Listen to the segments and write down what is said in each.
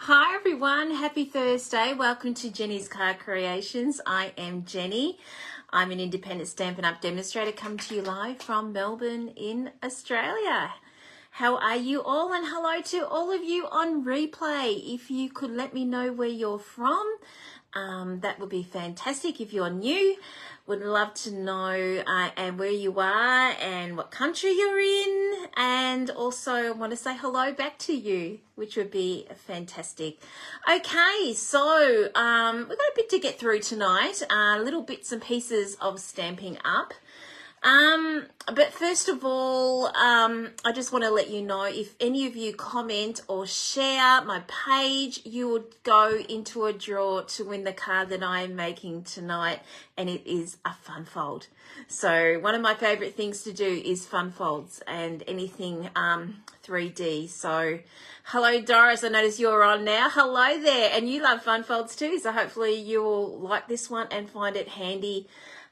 Hi everyone, happy Thursday. Welcome to Jenny's Card Creations. I am Jenny. I'm an independent Stampin' Up! Demonstrator coming to you live from Melbourne in Australia. How are you all? And hello to all of you on replay. If you could let me know where you're from, that would be fantastic. If you're new, would love to know and where you are and what country you're in, and also want to say hello back to you, which would be fantastic. Okay, so we've got a bit to get through tonight, little bits and pieces of Stampin' Up! But first of all, I just want to let you know, if any of you comment or share my page, you would go into a draw to win the card that I am making tonight, and it is a fun fold. So one of my favorite things to do is fun folds and anything 3D. So hello Doris, I notice you're on now. Hello there, and you love fun folds too, so hopefully you'll like this one and find it handy.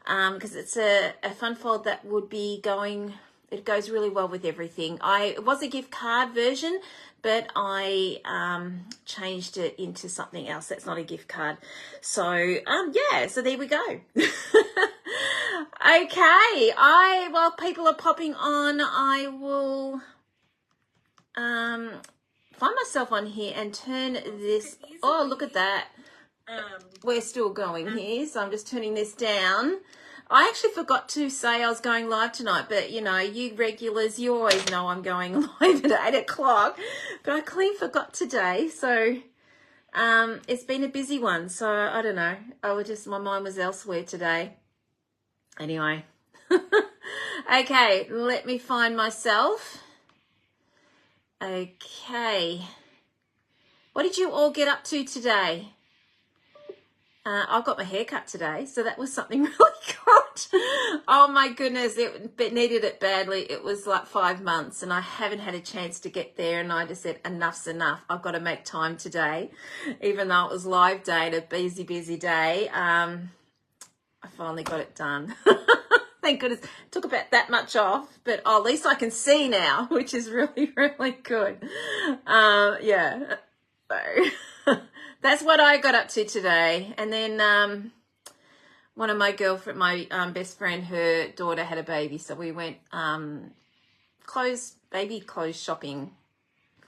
Because it's a fun fold that would be going, it goes really well with everything. It was a gift card version, but I changed it into something else that's not a gift card. So yeah, so there we go. Okay, while people are popping on, I will find myself on here and turn this, oh look at that. We're still going here, so I'm just turning this down. I actually forgot to say I was going live tonight, but you know, you regulars, you always know I'm going live at 8 o'clock, but I clean forgot today, so it's been a busy one, so I don't know, my mind was elsewhere today. Anyway, okay, let me find myself. Okay, what did you all get up to today? I got my hair cut today, so that was something really good. Oh my goodness, it needed it badly. It was like 5 months and I haven't had a chance to get there, and I just said enough's enough. I've got to make time today. Even though it was live day and a busy day, I finally got it done. Thank goodness. It took about that much off, but at least I can see now, which is really, really good. Yeah, so that's what I got up to today. And then one of my best friend, her daughter had a baby, so we went baby clothes shopping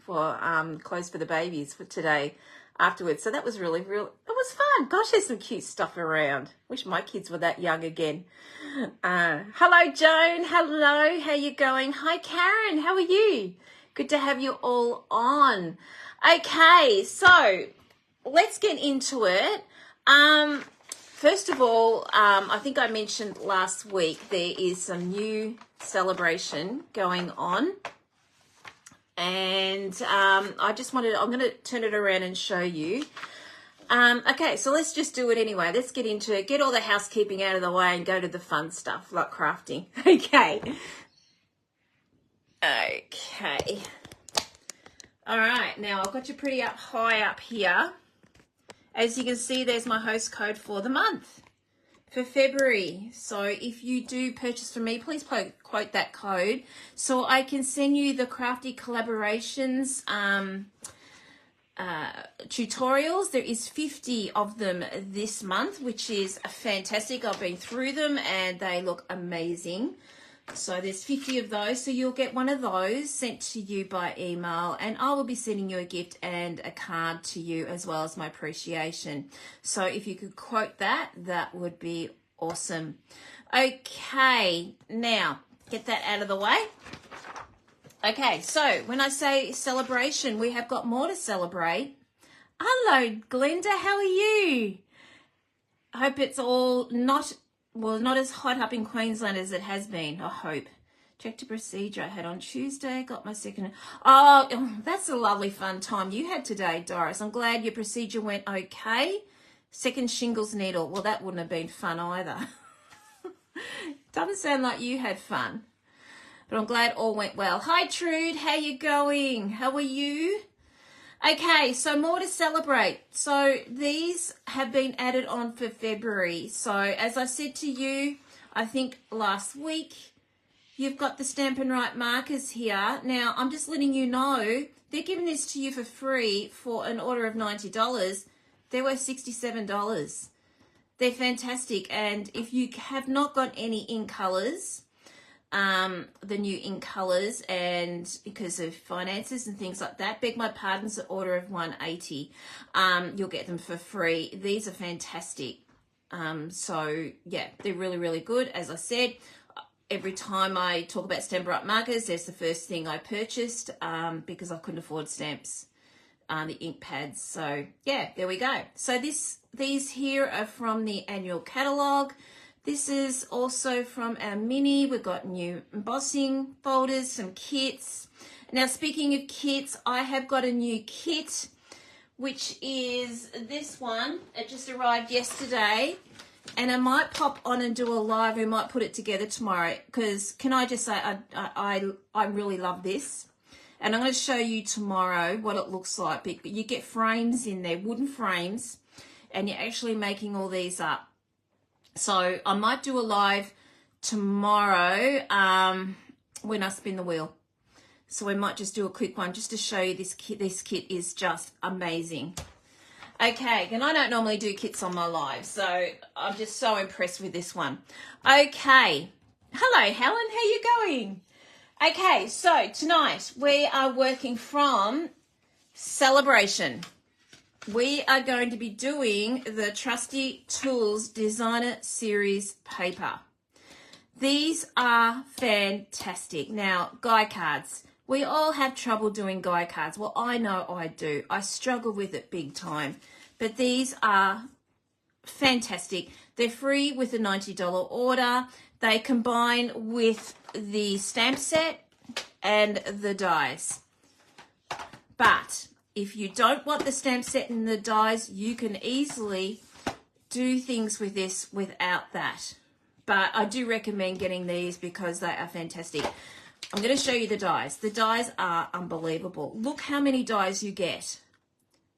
for clothes for the babies for today afterwards. So that was really, it was fun. Gosh, there's some cute stuff around. Wish my kids were that young again. Hello, Joan. Hello, how you going? Hi, Karen. How are you? Good to have you all on. Okay, so let's get into it. First of all, I think I mentioned last week there is some new celebration going on. And I'm going to turn it around and show you. Okay, so let's just do it anyway. Let's get into it. Get all the housekeeping out of the way and go to the fun stuff like crafting. Okay. Okay. All right, now I've got you pretty high up here. As you can see, there's my host code for the month, for February. So if you do purchase from me, please quote that code so I can send you the Crafty Collaborations tutorials. There is 50 of them this month, which is fantastic. I've been through them and they look amazing. So there's 50 of those, so you'll get one of those sent to you by email, and I will be sending you a gift and a card to you as well as my appreciation. So if you could quote that, that would be awesome. Okay, now get that out of the way. Okay, so when I say celebration, we have got more to celebrate. Hello, Glenda, how are you? I hope it's all not as hot up in Queensland as it has been, I hope. Checked a procedure I had on Tuesday, got my second. Oh, that's a lovely fun time you had today, Doris. I'm glad your procedure went okay. Second shingles needle. Well, that wouldn't have been fun either. Doesn't sound like you had fun. But I'm glad all went well. Hi, Trude. How you going? How are you? Okay, so more to celebrate. So these have been added on for February. So as I said to you, I think last week, you've got the Stampin' Right markers here. Now, I'm just letting you know they're giving this to you for free for an order of $90. They're worth $67. They're fantastic. And if you have not got any in colours, the new in colours, and because of finances and things like that, beg my pardon, it's an order of $180. You'll get them for free. These are fantastic. So yeah, they're really, really good. As I said, every time I talk about Stamp Right markers, there's the first thing I purchased because I couldn't afford stamps, the ink pads. So yeah, there we go. So these here are from the annual catalogue. This is also from our mini. We've got new embossing folders, some kits. Now, speaking of kits, I have got a new kit, which is this one. It just arrived yesterday. And I might pop on and do a live. We might put it together tomorrow, because can I just say I really love this. And I'm going to show you tomorrow what it looks like. You get frames in there, wooden frames, and you're actually making all these up. So I might do a live tomorrow when I spin the wheel. So we might just do a quick one just to show you this kit. This kit is just amazing. Okay, and I don't normally do kits on my live, so I'm just so impressed with this one. Okay, hello Helen, how you going? Okay, so tonight we are working from Celebration. We are going to be doing the Trusty Tools Designer Series paper. These are fantastic. Now, guy cards. We all have trouble doing guy cards. Well, I know I do. I struggle with it big time. But these are fantastic. They're free with a $90 order. They combine with the stamp set and the dies. But if you don't want the stamp set and the dies, you can easily do things with this without that. But I do recommend getting these because they are fantastic. I'm going to show you the dies. The dies are unbelievable. Look how many dies you get.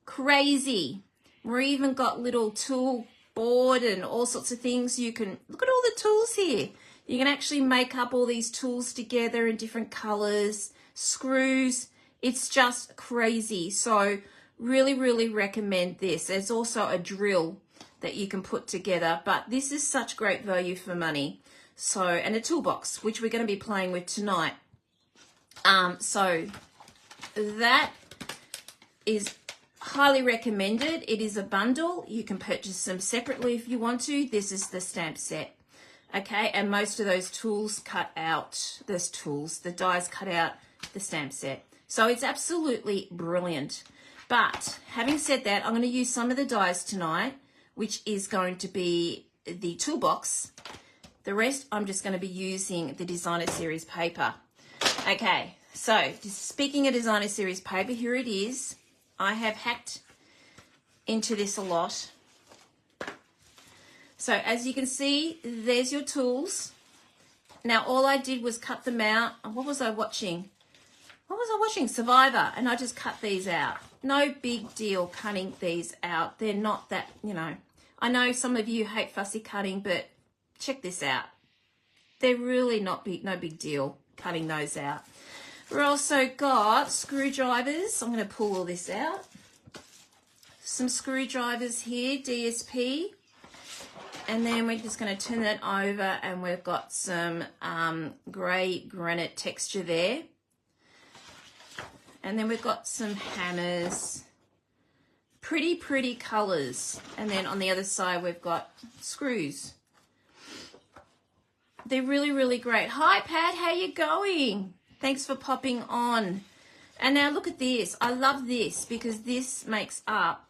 Crazy. We even got little tool board and all sorts of things. You can look at all the tools here. You can actually make up all these tools together in different colors, screws. It's just crazy. So really, really recommend this. There's also a drill that you can put together, but this is such great value for money. So, and a toolbox, which we're going to be playing with tonight. So that is highly recommended. It is a bundle. You can purchase them separately if you want to. This is the stamp set. Okay, and most of those tools cut out, the dies cut out the stamp set. So it's absolutely brilliant. But having said that, I'm going to use some of the dies tonight, which is going to be the toolbox. The rest, I'm just going to be using the Designer Series paper. Okay, so speaking of Designer Series paper, here it is. I have hacked into this a lot. So as you can see, there's your tools. Now, all I did was cut them out. What was I watching? Survivor, and I just cut these out. No big deal cutting these out. They're not that, I know some of you hate fussy cutting, but check this out. They're really no big deal cutting those out. We've also got screwdrivers. I'm going to pull all this out. Some screwdrivers here, DSP. And then we're just going to turn that over, and we've got some grey granite texture there. And then we've got some hammers. Pretty colours. And then on the other side, we've got screws. They're really, really great. Hi, Pat. How you going? Thanks for popping on. And now look at this. I love this because this makes up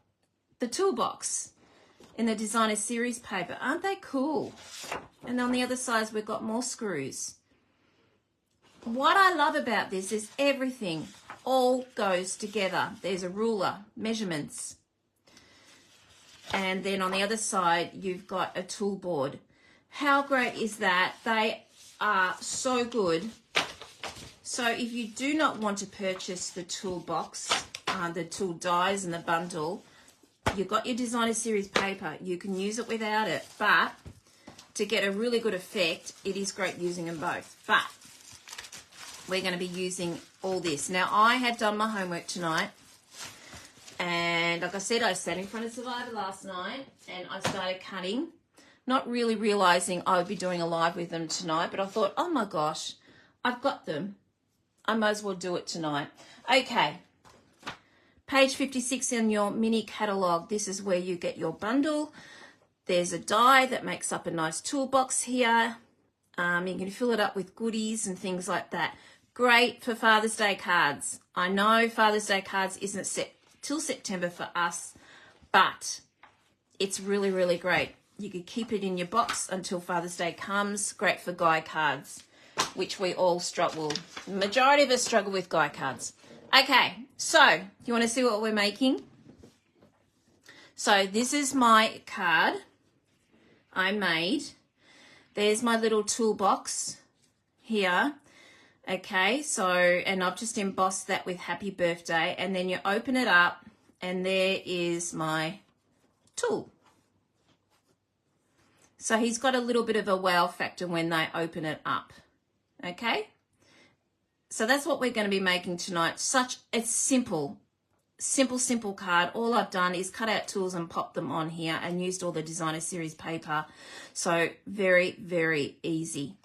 the toolbox in the Designer Series paper. Aren't they cool? And on the other side, we've got more screws. What I love about this is everything all goes together. There's a ruler, measurements. And then on the other side, you've got a tool board. How great is that? They are so good. So if you do not want to purchase the toolbox, the tool dies and the bundle, you've got your Designer Series paper. You can use it without it, but to get a really good effect, it is great using them both. But we're going to be using all this. Now, I had done my homework tonight, and like I said, I sat in front of Survivor last night, and I started cutting, not really realising I would be doing a live with them tonight, but I thought, oh my gosh, I've got them. I might as well do it tonight. Okay, page 56 in your mini catalogue. This is where you get your bundle. There's a die that makes up a nice toolbox here. You can fill it up with goodies and things like that. Great for Father's Day cards. I know Father's Day cards isn't set till September for us, but it's really, really great. You could keep it in your box until Father's Day comes. Great for guy cards, which we all struggle. The majority of us struggle with guy cards. Okay, so you want to see what we're making? So this is my card I made. There's my little toolbox here. Okay, so, and I've just embossed that with happy birthday, and then you open it up and there is my tool. So he's got a little bit of a wow factor when they open it up. Okay, so that's what we're going to be making tonight. Such a simple card. All I've done is cut out tools and pop them on here and used all the designer series paper. So very, very easy.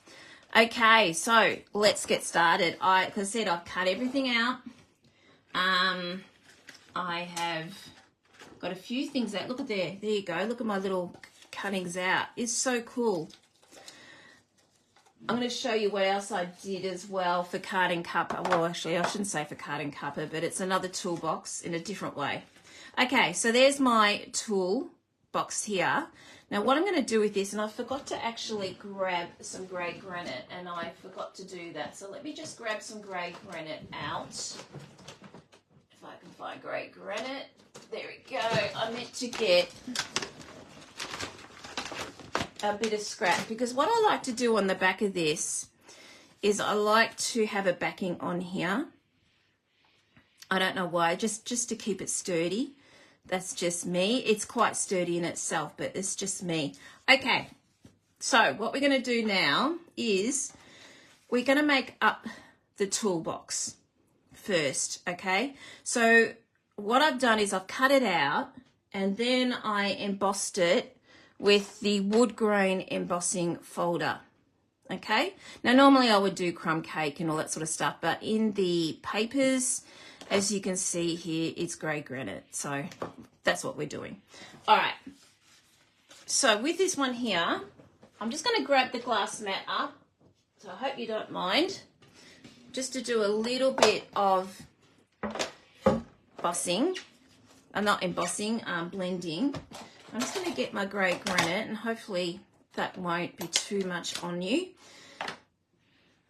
Okay, so let's get started. Like I said, I've cut everything out. I have got a few things out. Look at there. There you go. Look at my little cuttings out. It's so cool. I'm going to show you what else I did as well for carding cuppa. Well, actually, I shouldn't say for carding cuppa, but it's another toolbox in a different way. Okay, so there's my tool box here. Now, what I'm going to do with this, and I forgot to actually grab some grey granite, and I forgot to do that. So let me just grab some grey granite out. If I can find grey granite. There we go. I meant to get a bit of scrap, because what I like to do on the back of this is I like to have a backing on here. I don't know why, just to keep it sturdy. That's just me. It's quite sturdy in itself, but it's just me. Okay, so what we're going to do now is we're going to make up the toolbox first, okay? So what I've done is I've cut it out and then I embossed it with the wood grain embossing folder, okay? Now, normally I would do crumb cake and all that sort of stuff, but in the papers, as you can see here, it's grey granite, so that's what we're doing. All right, so with this one here, I'm just going to grab the glass mat up, so I hope you don't mind, just to do a little bit of embossing, not embossing, blending. I'm just going to get my grey granite, and hopefully that won't be too much on you.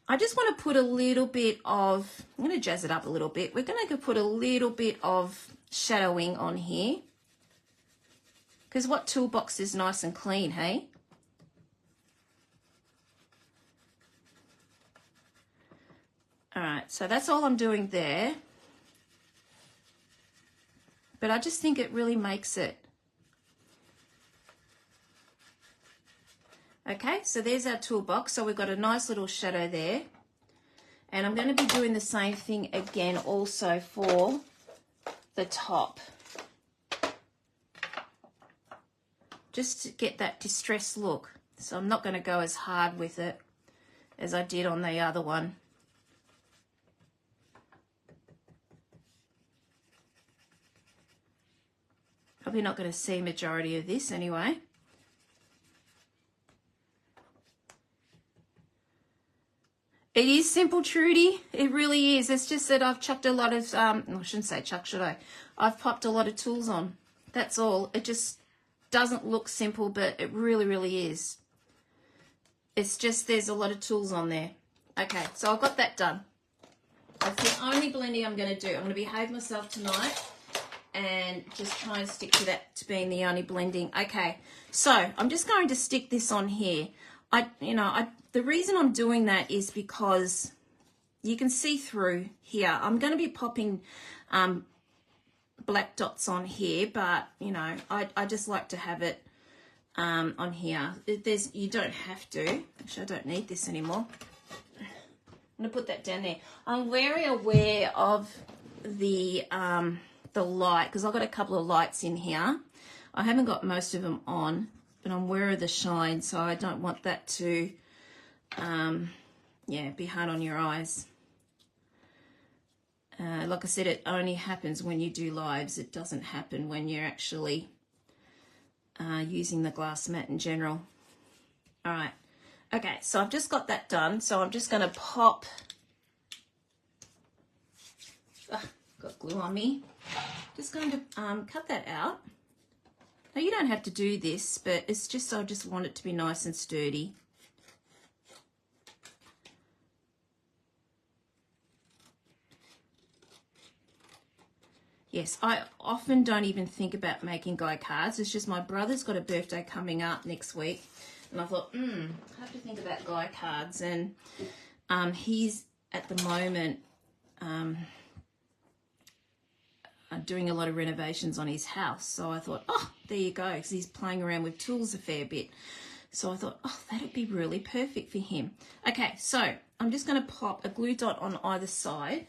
I just want to put a little bit of, I'm going to jazz it up a little bit. We're going to put a little bit of shadowing on here. Because what toolbox is nice and clean, hey? All right, so that's all I'm doing there. But I just think it really makes it. Okay, so there's our toolbox. So we've got a nice little shadow there. And I'm going to be doing the same thing again also for the top. Just to get that distressed look. So I'm not going to go as hard with it as I did on the other one. Probably not going to see majority of this anyway. It is simple, Trudy. It really is. It's just that I've chucked a lot of, I shouldn't say chuck, should I? I've popped a lot of tools on. That's all. It just doesn't look simple, but it really, really is. It's just there's a lot of tools on there. Okay, so I've got that done. That's the only blending I'm going to do. I'm going to behave myself tonight and just try and stick to that, to being the only blending. Okay, so I'm just going to stick this on here. The reason I'm doing that is because you can see through here. I'm going to be popping black dots on here, but I just like to have it on here. You don't have to. Actually, I don't need this anymore. I'm going to put that down there. I'm very aware of the light, because I've got a couple of lights in here. I haven't got most of them on, but I'm aware of the shine, so I don't want that to, be hard on your eyes. Like I said, it only happens when you do lives. It doesn't happen when you're actually using the glass mat in general. All right. Okay, so I've just got that done. So I'm just going to pop. Got glue on me. Just going to cut that out. Now, you don't have to do this, but it's just, I just want it to be nice and sturdy. Yes, I often don't even think about making guy cards. It's just my brother's got a birthday coming up next week. And I thought, I have to think about guy cards. And he's, at the moment, doing a lot of renovations on his house. So I thought, there you go, because he's playing around with tools a fair bit. So I thought, that'd be really perfect for him. Okay, so I'm just going to pop a glue dot on either side.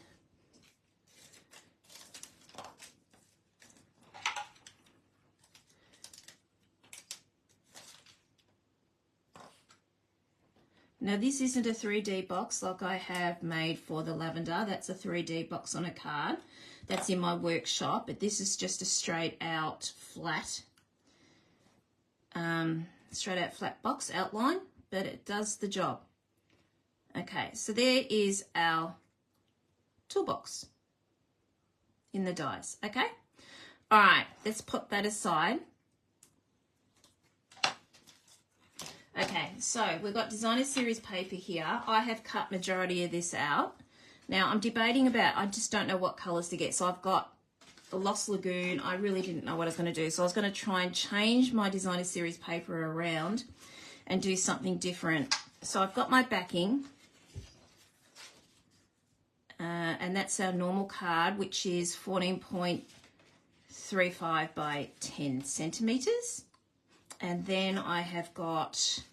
Now, this isn't a 3D box like I have made for the lavender. That's a 3D box on a card. That's in my workshop, but this is just a straight out flat box outline, but it does the job. Okay, so there is our toolbox in the dies, okay? All right, let's put that aside. Okay, so we've got designer series paper here. I have cut majority of this out. Now I'm debating about, I just don't know what colours to get. So I've got the Lost Lagoon. I really didn't know what I was going to do. So I was going to try and change my designer series paper around and do something different. So I've got my backing. And that's our normal card, which is 14.35 by 10 centimetres. And then I have got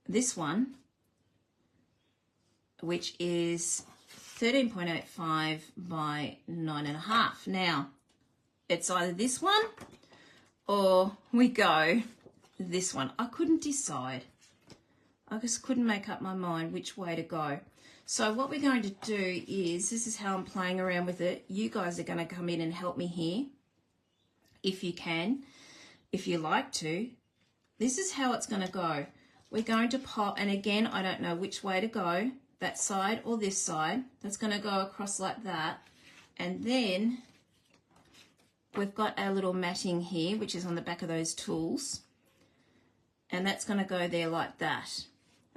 this one, which is 13.85 by 9.5. Now, it's either this one or we go this one. I couldn't decide. I just couldn't make up my mind which way to go. So what we're going to do is, this is how I'm playing around with it. You guys are going to come in and help me here, if you can. If you like to. This is how it's going to go. We're going to pop, and again, I don't know which way to go, that side or this side. That's going to go across like that. And then we've got our little matting here, which is on the back of those tools. And that's going to go there like that.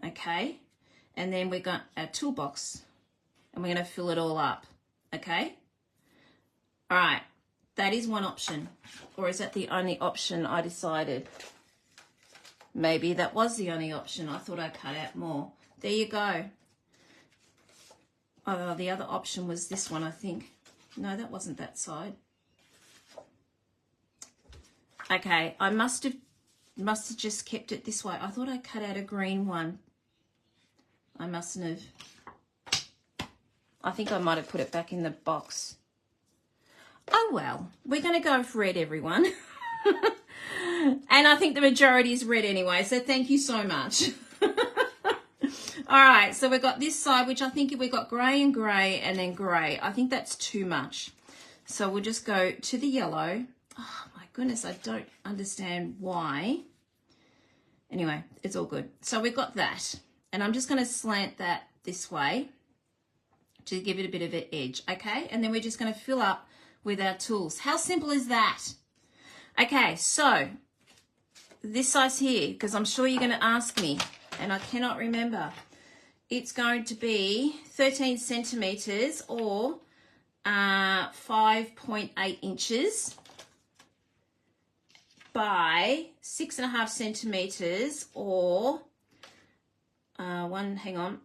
Okay? And then we've got our toolbox, and we're going to fill it all up. Okay? All right. That is one option. Or is that the only option I decided? Maybe that was the only option. I thought I cut out more. There you go. Oh, the other option was this one, I think. No, that wasn't that side. Okay, I must have just kept it this way. I thought I cut out a green one. I mustn't have. I think I might have put it back in the box. Oh, well, we're going to go with red, everyone. And I think the majority is red anyway, so thank you so much. All right, so we've got this side, which I think we've got grey and grey and then grey. I think that's too much. So we'll just go to the yellow. Oh, my goodness, I don't understand why. Anyway, it's all good. So we've got that. And I'm just going to slant that this way to give it a bit of an edge, okay? And then we're just going to fill up with our tools. How simple is that? Okay, so this size here, because I'm sure you're going to ask me, and I cannot remember. It's going to be 13 centimetres or 5.8 inches by 6.5 centimetres or 1,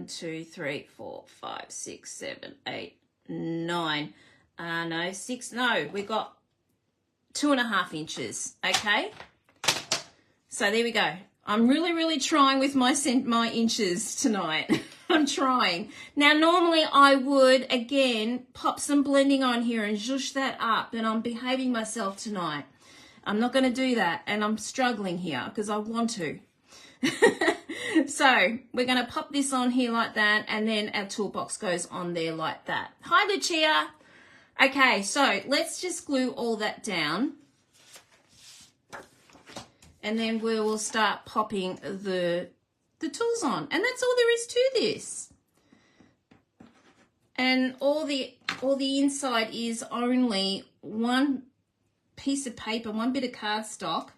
2, 3, 4, 5, 6, 7, 8, 9. No, 6, no, we got 2.5 inches, okay? So there we go. I'm really, really trying with my inches tonight. I'm trying. Now, normally I would, again, pop some blending on here and zhoosh that up, and I'm behaving myself tonight. I'm not going to do that, and I'm struggling here because I want to. So we're going to pop this on here like that, and then our toolbox goes on there like that. Hi, Lucia. Okay, so let's just glue all that down, and then we will start popping the tools on, and that's all there is to this. And all the inside is only one piece of paper, one bit of cardstock.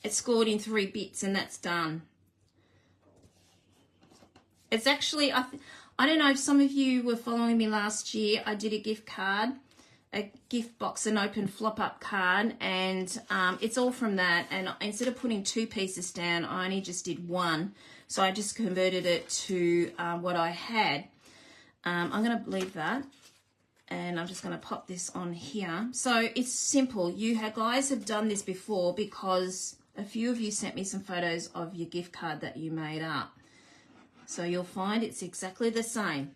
It's scored in 3 bits, and that's done. It's actually, I don't know if some of you were following me last year. I did a gift card, a gift box, an open flop up card, and it's all from that. And instead of putting 2 pieces down, I only just did 1. So I just converted it to what I had. I'm going to leave that, and I'm just going to pop this on here. So it's simple. You guys have done this before because a few of you sent me some photos of your gift card that you made up. So you'll find it's exactly the same.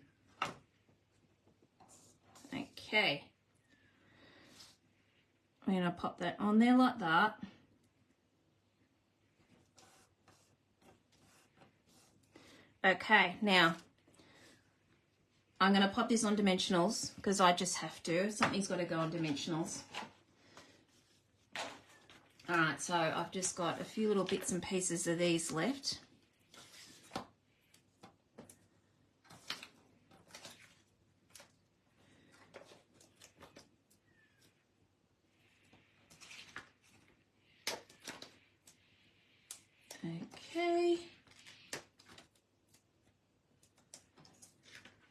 Okay. I'm going to pop that on there like that. Okay, now I'm going to pop this on dimensionals because I just have to. Something's got to go on dimensionals. All right, so I've just got a few little bits and pieces of these left. Okay.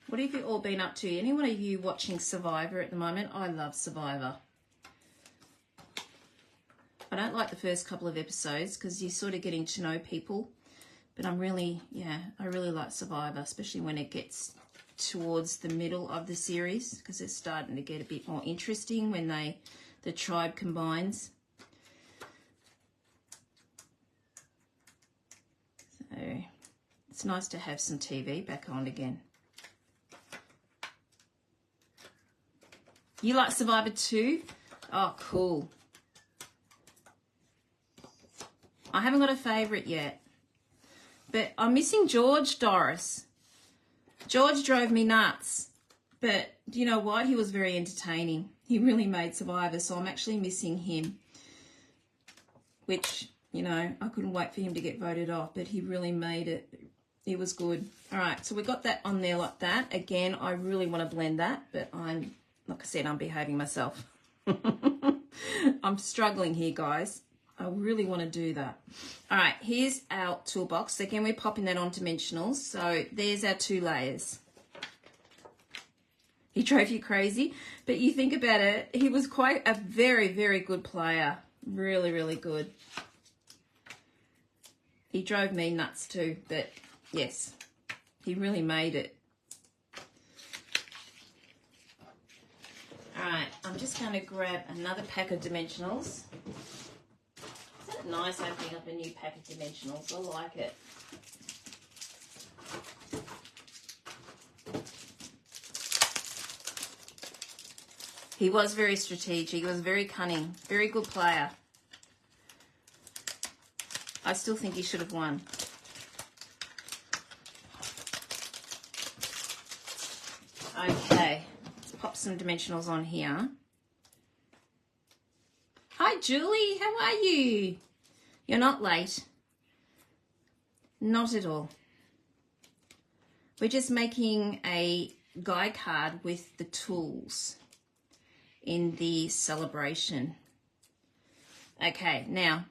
What have you all been up to? Any one of you watching Survivor at the moment? I love Survivor. I don't like the first couple of episodes because you're sort of getting to know people. But I really like Survivor, especially when it gets towards the middle of the series, because it's starting to get a bit more interesting when the tribe combines. So it's nice to have some TV back on again. You like Survivor too? Oh, cool. I haven't got a favourite yet, but I'm missing George, Doris. George drove me nuts, but do you know what? He was very entertaining. He really made Survivor, so I'm actually missing him, which, you know, I couldn't wait for him to get voted off, but he really made it. It was good. All right, so we got that on there like that. Again, I really want to blend that, but like I said, I'm behaving myself. I'm struggling here, guys. I really want to do that. All right, here's our toolbox. Again, we're popping that on dimensionals. So there's our 2 layers. He drove you crazy, but you think about it, he was quite a very, very good player. Really, really good. He drove me nuts too, but yes, he really made it. All right, I'm just going to grab another pack of dimensionals. Isn't it nice opening up a new pack of dimensionals? I like it. He was very strategic. He was very cunning. Very good player. I still think he should have won. Okay. Pop some dimensionals on here. Hi, Julie. How are you? You're not late. Not at all. We're just making a guy card with the tools in the celebration. Okay, now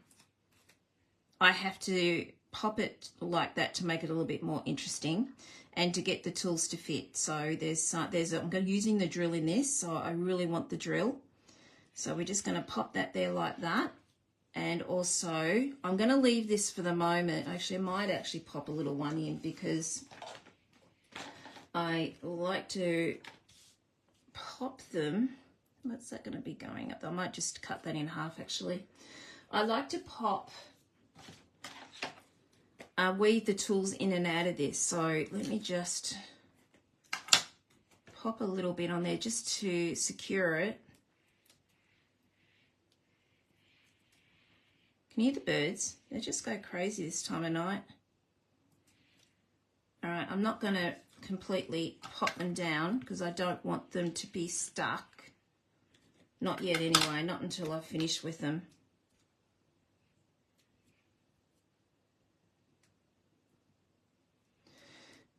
I have to pop it like that to make it a little bit more interesting and to get the tools to fit. So I'm using the drill in this, so I really want the drill. So we're just going to pop that there like that. And also I'm going to leave this for the moment. Actually, I might actually pop a little one in because I like to pop them. What's that going to be going up? I might just cut that in half actually. I like to pop weave the tools in and out of this. So let me just pop a little bit on there just to secure it. Can you hear the birds? They just go crazy this time of night. All right, I'm not going to completely pop them down because I don't want them to be stuck. Not yet anyway, not until I've finished with them.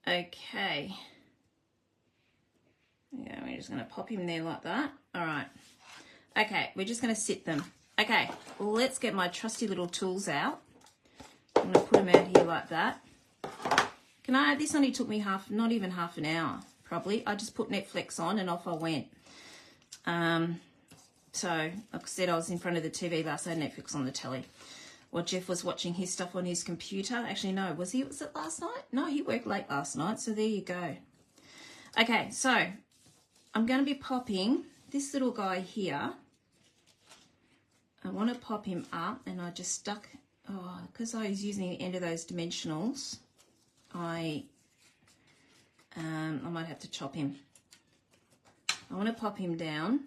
Okay. Yeah, we're just going to pop him there like that. All right. Okay, we're just going to sit them. Okay, well, let's get my trusty little tools out. I'm going to put them out here like that. This only took me not even half an hour, probably. I just put Netflix on and off I went. So, like I said, I was in front of the TV last night, Netflix on the telly. Well, Jeff was watching his stuff on his computer. Actually, no, was it last night? No, he worked late last night, so there you go. Okay, so I'm going to be popping this little guy here. I want to pop him up, and I just stuck, because I was using the end of those dimensionals, I might have to chop him. I want to pop him down,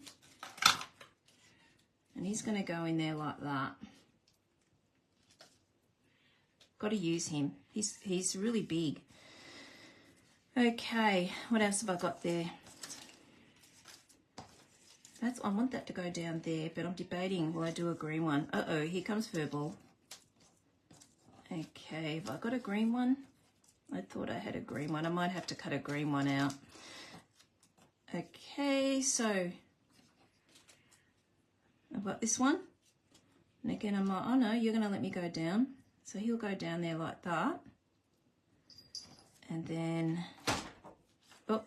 and he's going to go in there like that. Got to use him. He's really big. Okay, what else have I got there? I want that to go down there, but I'm debating, will I do a green one? Uh-oh, here comes Furball. Okay, have I got a green one? I thought I had a green one. I might have to cut a green one out. Okay, so I've got this one. And again, I'm like, oh no, you're going to let me go down. So he'll go down there like that. And then, oh,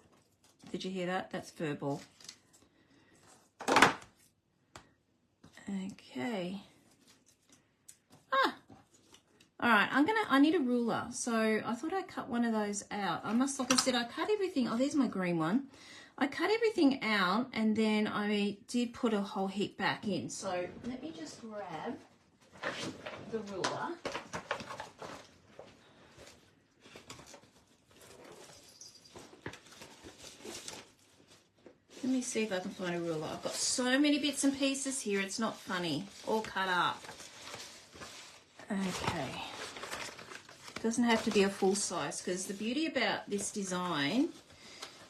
did you hear that? That's Furball. Okay. All right, I need a ruler. So I thought I'd cut one of those out. like I said, I cut everything. Oh, there's my green one. I cut everything out and then I did put a whole heap back in. So let me just grab the ruler. Let me see if I can find a ruler. I've got so many bits and pieces here, it's not funny. All cut up. Okay. Doesn't have to be a full size, because the beauty about this design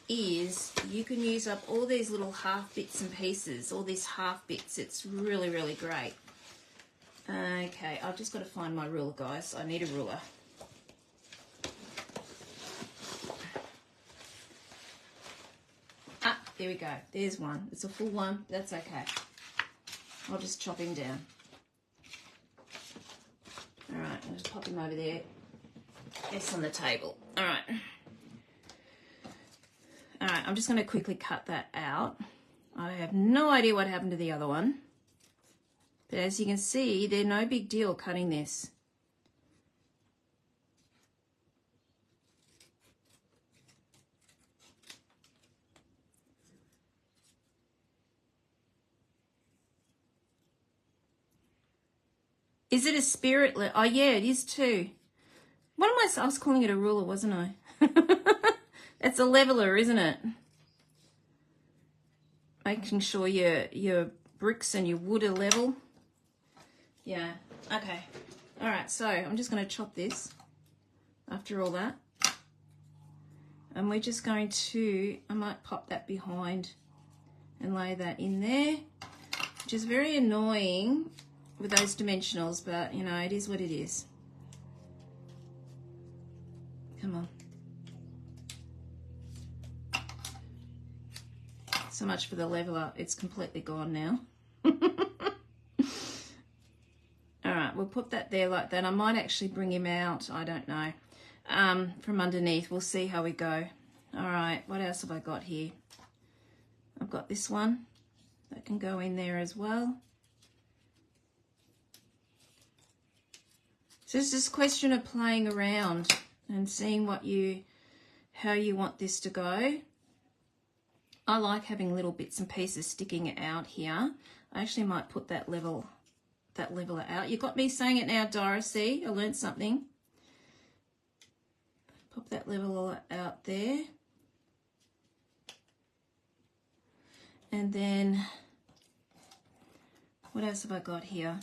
is you can use up all these little half bits and pieces, all these half bits. It's really, really great. Okay, I've just got to find my ruler, guys. I need a ruler. There we go. There's one. It's a full one. That's okay. I'll just chop him down. All right, I'll just pop him over there. It's on the table. All right. All right, I'm just going to quickly cut that out. I have no idea what happened to the other one. But as you can see, they're no big deal cutting this. Is it a spirit? Oh, yeah, it is too. What am I was calling it a ruler, wasn't I? It's a leveler, isn't it? Making sure your bricks and your wood are level. Yeah, okay. All right, so I'm just going to chop this after all that. And we're just going to, I might pop that behind and lay that in there, which is very annoying with those dimensionals, but you know, it is what it is. Come on. So much for the leveler. It's completely gone now. All right, we'll put that there like that. I might actually bring him out, I don't know, from underneath. We'll see how we go. All right, what else have I got here? I've got this one that can go in there as well. So it's just a question of playing around and seeing how you want this to go. I like having little bits and pieces sticking out here. I actually might put that leveler out. You got me saying it now, Dorothy. I learned something. Pop that level out there. And then, what else have I got here?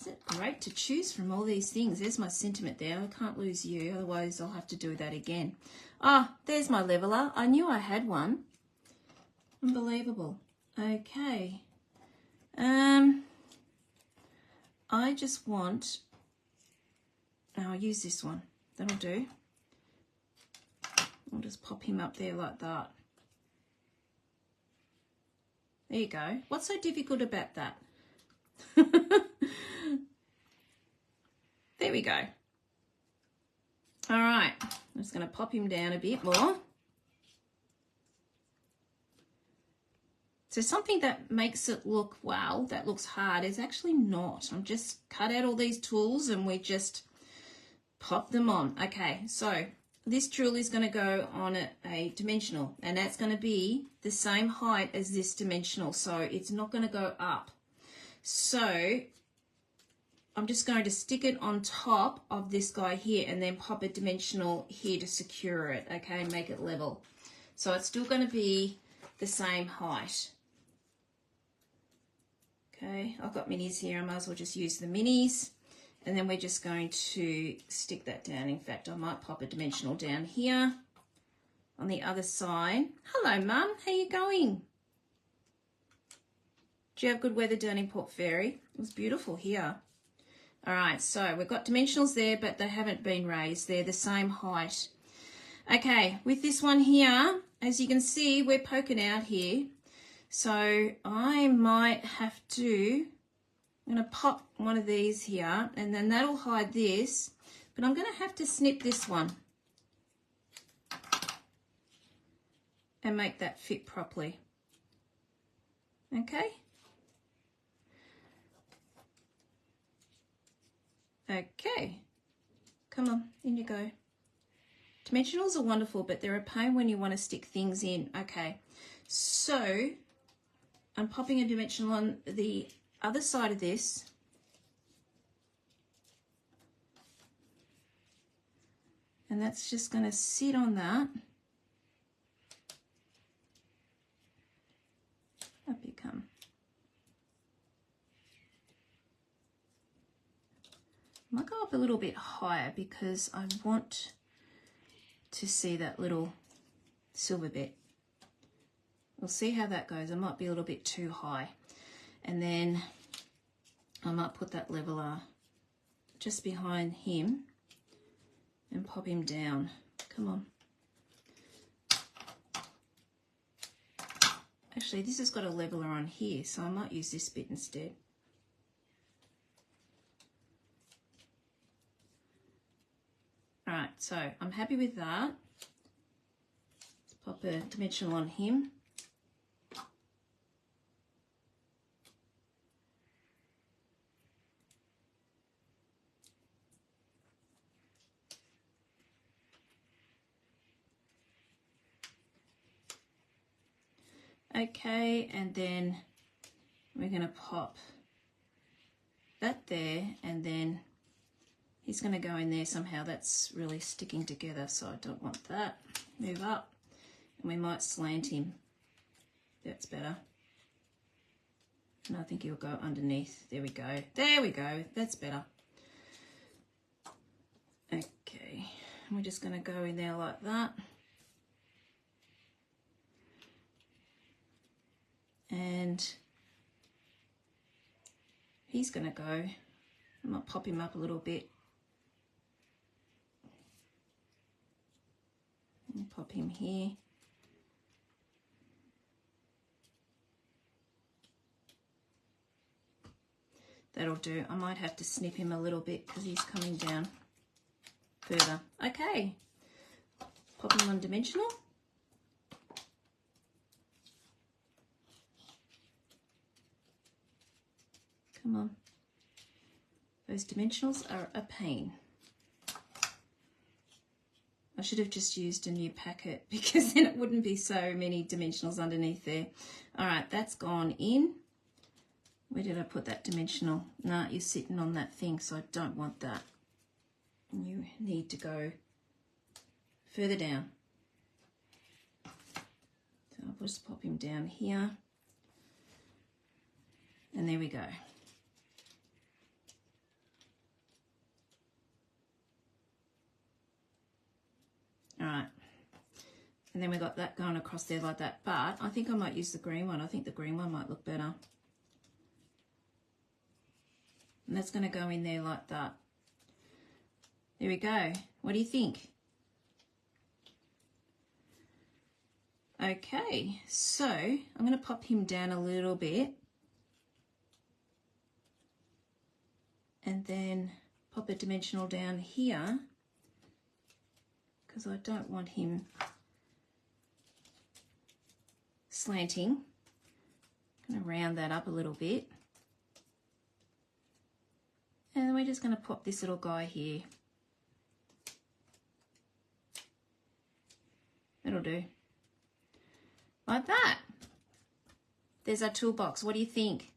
Isn't it great to choose from all these things? There's my sentiment there. I can't lose you, otherwise I'll have to do that again. Ah, there's my leveler. I knew I had one. Unbelievable. Okay. I just want, I'll use this one. That'll do. I'll just pop him up there like that. There you go. What's so difficult about that? There we go. All right, I'm just going to pop him down a bit more. So something that makes it look, wow, that looks hard is actually not. I'm just cut out all these tools and we just pop them on. Okay, so this tool is going to go on a dimensional, and that's going to be the same height as this dimensional, so it's not going to go up. So I'm just going to stick it on top of this guy here and then pop a dimensional here to secure it, okay, and make it level. So it's still going to be the same height. Okay, I've got minis here. I might as well just use the minis. And then we're just going to stick that down. In fact, I might pop a dimensional down here on the other side. Hello, Mum. How you going? Do you have good weather down in Port Fairy? It was beautiful here. All right, so we've got dimensionals there, but they haven't been raised. They're the same height. Okay, with this one here, as you can see, we're poking out here. So I might have to, I'm going to pop one of these here, and then that'll hide this, but I'm going to have to snip this one and make that fit properly. Okay? Okay. Come on, in you go. Dimensionals are wonderful, but they're a pain when you want to stick things in. Okay, so I'm popping a dimensional on the other side of this. And that's just going to sit on that. Up you come. I might go up a little bit higher because I want to see that little silver bit. We'll see how that goes. I might be a little bit too high. And then I might put that leveler just behind him and pop him down. Come on. Actually, this has got a leveler on here, so I might use this bit instead. All right, so I'm happy with that. Let's pop a dimensional on him. Okay, and then we're going to pop that there, and then he's going to go in there somehow. That's really sticking together, so I don't want that. Move up, and we might slant him. That's better. And I think he'll go underneath. There we go. There we go. That's better. Okay, we're just going to go in there like that. And he's going to go. I might pop him up a little bit. And pop him here. That'll do. I might have to snip him a little bit because he's coming down further. Okay. Pop him on dimensional. Come on. Those dimensionals are a pain. I should have just used a new packet because then it wouldn't be so many dimensionals underneath there. All right, that's gone in. Where did I put that dimensional? Nah, you're sitting on that thing, so I don't want that. You need to go further down. So I'll just pop him down here. And there we go. All right. And then we got that going across there like that. But I think I might use the green one. I think the green one might look better. And that's going to go in there like that. There we go. What do you think? Okay, so I'm going to pop him down a little bit. And then pop a dimensional down here, because I don't want him slanting. I'm going to round that up a little bit. And then we're just going to pop this little guy here. That'll do. Like that. There's our toolbox. What do you think?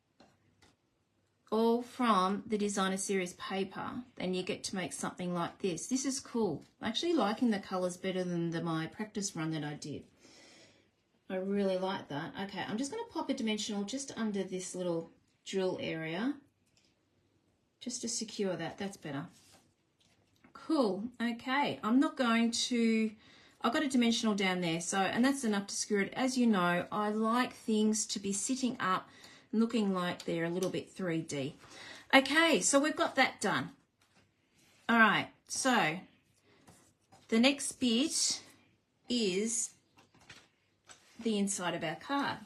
All from the designer series paper. Then you get to make something like this. This is cool. I'm actually liking the colours better than my practice run that I did. I really like that. Okay, I'm just going to pop a dimensional just under this little drill area, just to secure that. That's better. Cool. Okay, I'm not going to, I've got a dimensional down there, so, and that's enough to screw it. As you know, I like things to be sitting up and looking like they're a little bit 3D. Okay, so we've got that done. All right, so the next bit is the inside of our card.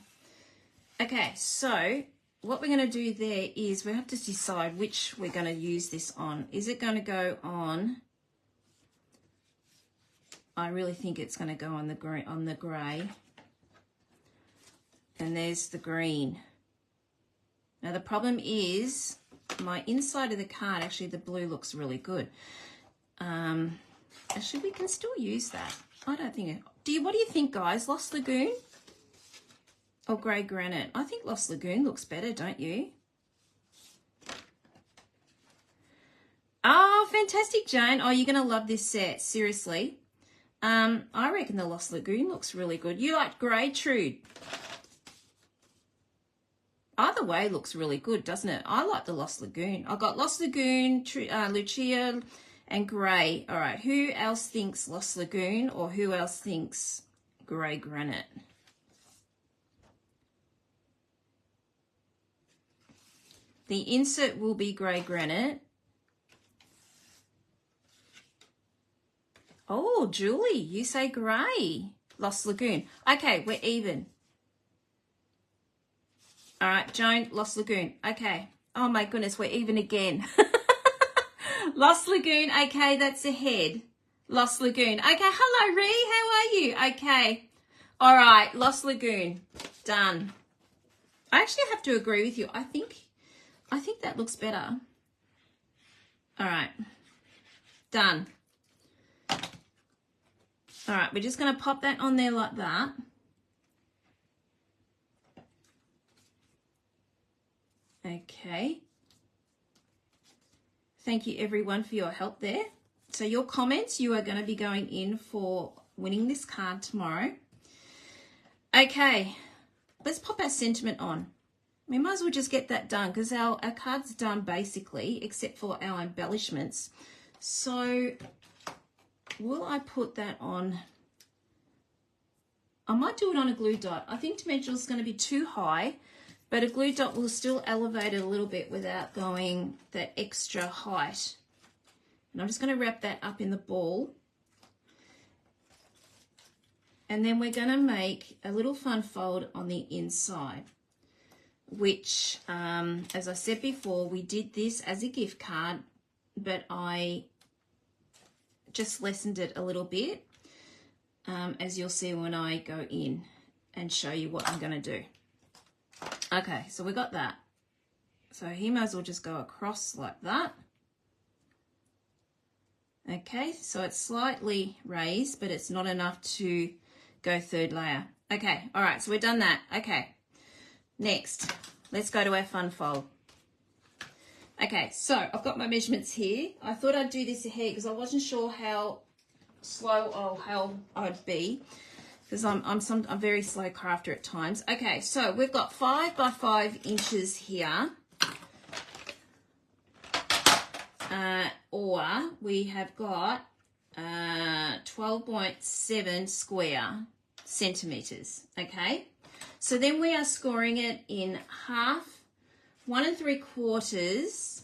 Okay, so what we're going to do there is we have to decide which we're going to use this on. Is it going to go on? I really think it's going to go on the grey. And there's the green. Now the problem is my inside of the card, actually the blue looks really good. Actually we can still use that. I don't think it, what do you think, guys? Lost Lagoon or grey granite? I think Lost Lagoon looks better, don't you? Oh, fantastic, Jane. Oh, you're going to love this set, seriously. I reckon the Lost Lagoon looks really good. You like grey, Trude? Either way looks really good, doesn't it? I like the Lost Lagoon. I've got Lost Lagoon, Lucia, and grey. All right, who else thinks Lost Lagoon, or who else thinks grey granite? The insert will be grey granite. Oh, Julie, you say grey. Lost Lagoon. Okay, we're even. All right, Joan, Lost Lagoon. Okay. Oh, my goodness, we're even again. Lost Lagoon. Okay, that's ahead. Lost Lagoon. Okay, hello, Ree. How are you? Okay. All right, Lost Lagoon. Done. I actually have to agree with you. I think that looks better. All right. Done. All right, we're just going to pop that on there like that. Okay. Thank you everyone for your help there. So your comments, you are going to be going in for winning this card tomorrow. Okay, let's pop our sentiment on. We might as well just get that done because our card's done basically, except for our embellishments. So will I put that on? I might do it on a glue dot. I think dimensional is going to be too high, but a glue dot will still elevate it a little bit without going that extra height. And I'm just going to wrap that up in the ball. And then we're going to make a little fun fold on the inside, which, as I said before, we did this as a gift card, but I just lessened it a little bit, as you'll see when I go in and show you what I'm going to do. Okay, so we got that. So he might as well just go across like that. Okay, so it's slightly raised, but it's not enough to go third layer. Okay, all right, so we've done that. Okay, next, let's go to our fun fold. Okay, so I've got my measurements here. I thought I'd do this ahead because I wasn't sure how slow oh hell I'd be, because I'm a very slow crafter at times. Okay, so we've got 5 by 5 inches here, or we have got 12.7 square centimeters. Okay, so then we are scoring it in half, 1 3/4,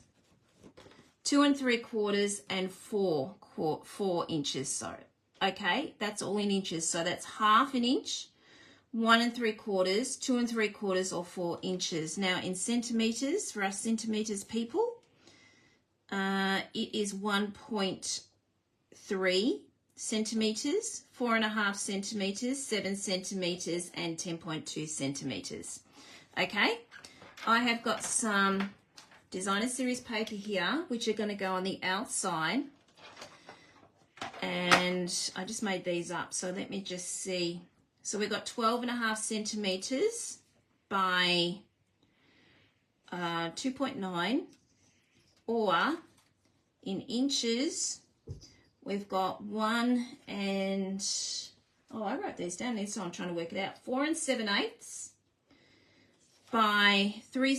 2 3/4, and 4 inches. So, okay, that's all in inches. So that's half an inch, 1 3/4, 2 3/4, or 4 inches. Now in centimeters, for us centimeters people, it is 1.3 centimeters, 4.5 centimeters, 7 centimeters, and 10.2 centimeters. Okay, I have got some designer series paper here, which are going to go on the outside, and I just made these up, so let me just see. So we've got 12.5 centimeters by 2.9, or in inches we've got 1 and, oh, I wrote these down there, so I'm trying to work it out, 4 7/8 by 3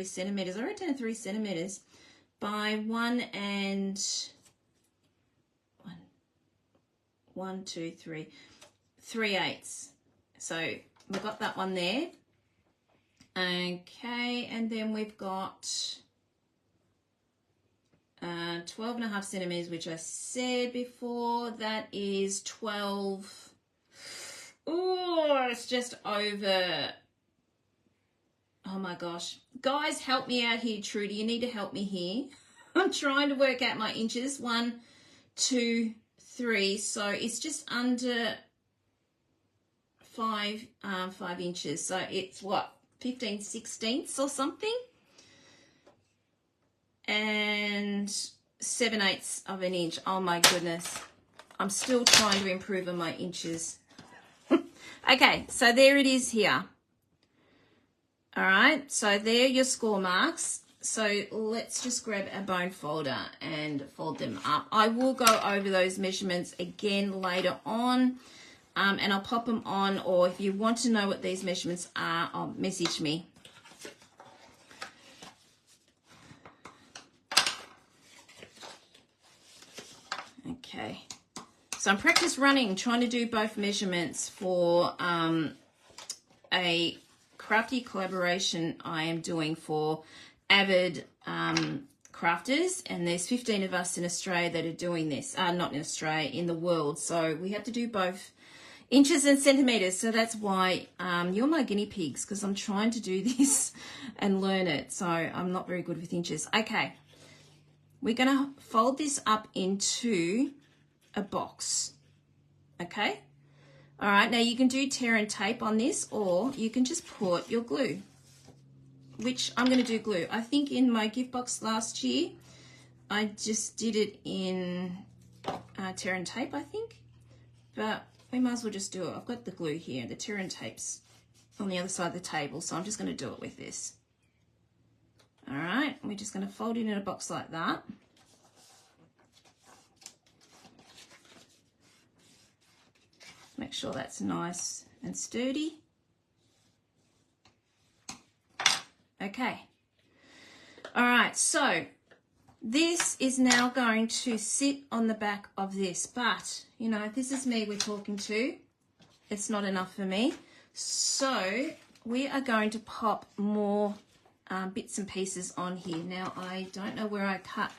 centimeters. I wrote down 3 centimeters by 1 and 3/8. So we've got that one there. Okay, and then we've got 12.5 centimeters, which I said before. That is 12. Oh, it's just over. Oh my gosh. Guys, help me out here, Trudy. You need to help me here. I'm trying to work out my inches. 1, 2, 3. So it's just under 5 inches. So it's what, 15/16 or something? And 7/8 of an inch. Oh my goodness. I'm still trying to improve on my inches. Okay, so there it is here. All right, so there are your score marks. So let's just grab a bone folder and fold them up. I will go over those measurements again later on, and I'll pop them on, or if you want to know what these measurements are, I'll message me. Okay, so I'm practice running, trying to do both measurements for a crafty collaboration I am doing for avid crafters, and there's 15 of us in Australia that are doing this, not in Australia, in the world. So we have to do both inches and centimeters. So that's why you're my guinea pigs, because I'm trying to do this and learn it. So I'm not very good with inches. Okay, we're going to fold this up into a box. Okay. All right, now you can do tear and tape on this, or you can just put your glue, which I'm going to do glue. I think in my gift box last year, I just did it in tear and tape, I think, but we might as well just do it. I've got the glue here, the tear and tape's on the other side of the table, so I'm just going to do it with this. All right, we're just going to fold it in a box like that. Make sure that's nice and sturdy. Okay. All right, so this is now going to sit on the back of this, but, you know, if this is me we're talking to, it's not enough for me. So we are going to pop more bits and pieces on here. Now, I don't know where I cut.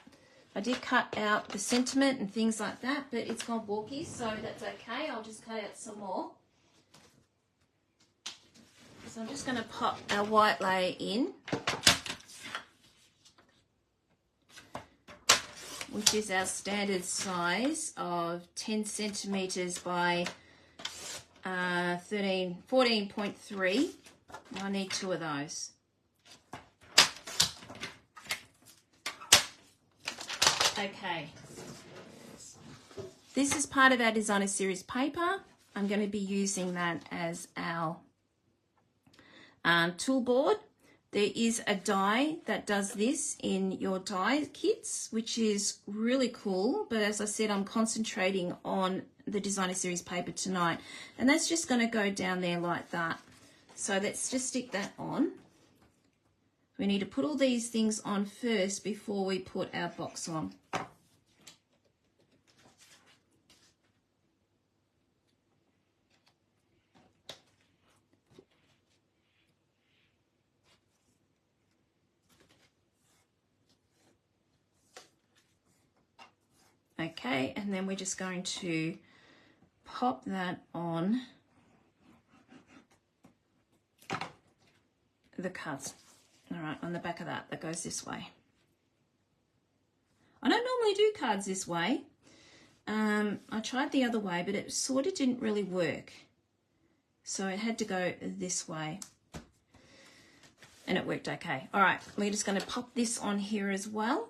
I did cut out the sentiment and things like that, but it's gone wonky, so that's okay. I'll just cut out some more. So I'm just going to pop our white layer in, which is our standard size of 10 centimeters by 14.3. I need 2 of those. Okay, this is part of our designer series paper. I'm going to be using that as our tool board, There is a die that does this in your die kits, which is really cool. But as I said, I'm concentrating on the designer series paper tonight. And that's just going to go down there like that. So let's just stick that on. We need to put all these things on first before we put our box on. Okay, and then we're just going to pop that on the cards. All right, on the back of that goes this way. I don't normally do cards this way. I tried the other way, but it sort of didn't really work. So it had to go this way. And it worked okay. All right, we're just going to pop this on here as well.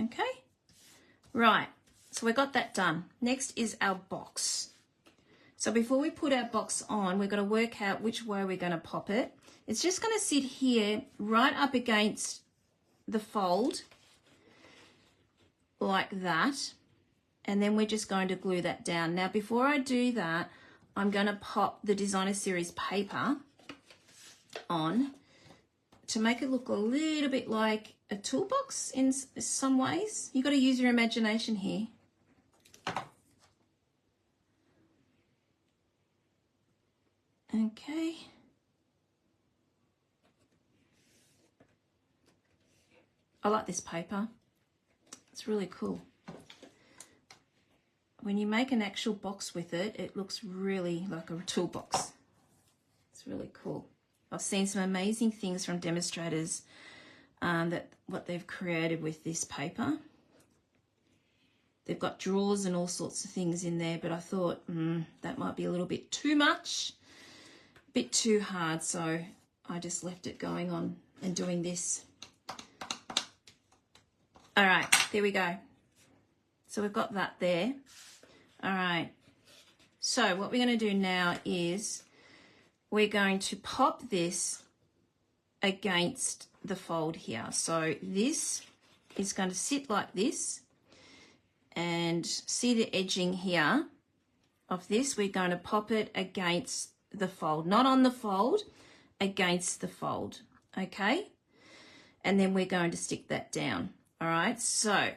Okay, right, so we got that done. Next is our box. So before we put our box on, we've got to work out which way we're going to pop it. It's just going to sit here right up against the fold like that, and then we're just going to glue that down. Now before I do that, I'm going to pop the designer series paper on to make it look a little bit like a toolbox in some ways. You've got to use your imagination here. Okay. I like this paper. It's really cool. When you make an actual box with it, it looks really like a toolbox. It's really cool. I've seen some amazing things from demonstrators what they've created with this paper. They've got drawers and all sorts of things in there, but I thought that might be a little bit too much, a bit too hard, so I just left it going on and doing this. All right, there we go. So we've got that there. All right, so what we're going to do now is we're going to pop this against the fold here. So this is going to sit like this, and see the edging here of this, we're going to pop it against the fold, not on the fold, against the fold, okay? And then we're going to stick that down. All right, so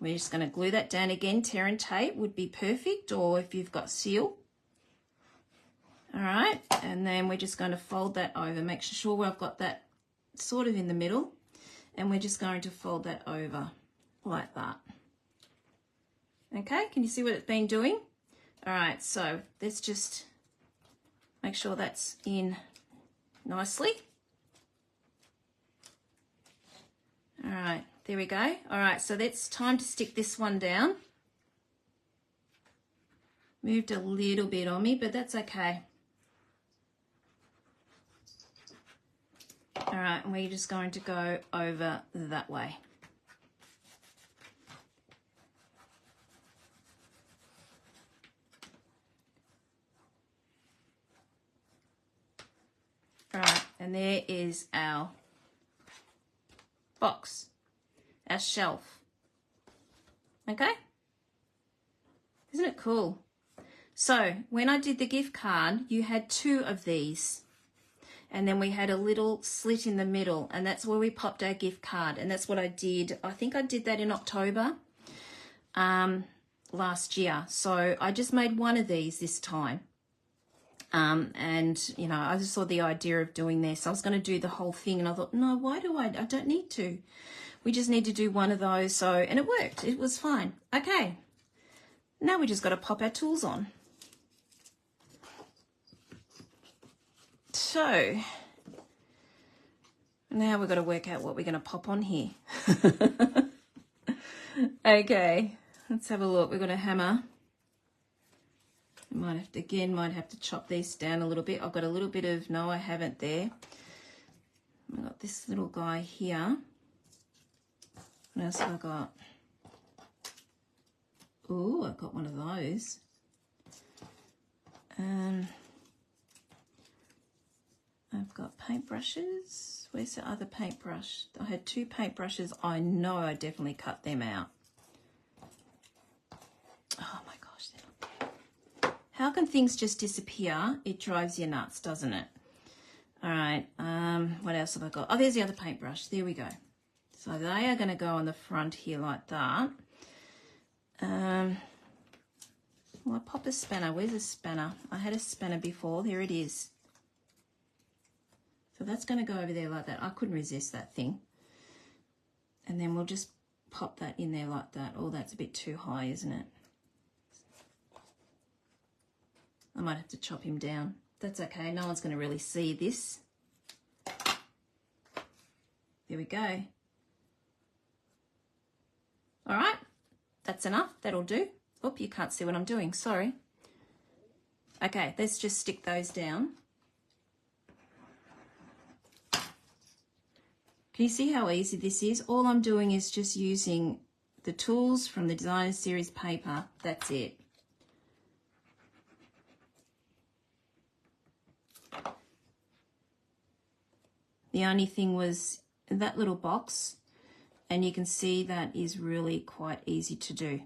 we're just going to glue that down again. Tear and tape would be perfect, or if you've got seal. All right, and then we're just going to fold that over. Make sure I've got that sort of in the middle, and we're just going to fold that over like that. Okay, can you see what it's been doing? All right, so let's just make sure that's in nicely. All right, there we go. All right, so it's time to stick this one down. Moved a little bit on me, but that's okay. All right, and we're just going to go over that way. All right, and there is our box, our shelf. Okay? Isn't it cool? So when I did the gift card, you had 2 of these. And then we had a little slit in the middle, and that's where we popped our gift card. And that's what I did. I think I did that in October last year. So I just made 1 of these this time. And, you know, I just saw the idea of doing this. I was going to do the whole thing, and I thought, no, why do I don't need to. We just need to do 1 of those. So, and it worked. It was fine. Okay. Now we just got to pop our tools on. So now we've got to work out what we're going to pop on here. Okay, let's have a look. We've got a hammer. Might have to chop these down a little bit. I've got a little bit of, no, I haven't there. I've got this little guy here. What else have I got? Ooh, I've got one of those. I've got paintbrushes. Where's the other paintbrush? I had 2 paintbrushes. I know I definitely cut them out. Oh my gosh. How can things just disappear? It drives you nuts, doesn't it? All right. What else have I got? Oh, there's the other paintbrush. There we go. So they are going to go on the front here like that. Well, I pop a spanner. Where's a spanner? I had a spanner before. There it is. So that's going to go over there like that. I couldn't resist that thing. And then we'll just pop that in there like that. Oh, that's a bit too high, isn't it? I might have to chop him down. That's okay. No one's going to really see this. There we go. All right. That's enough. That'll do. Oop, you can't see what I'm doing. Sorry. Okay, let's just stick those down. Can you see how easy this is? All I'm doing is just using the tools from the Designer Series paper. That's it. The only thing was that little box, and you can see that is really quite easy to do.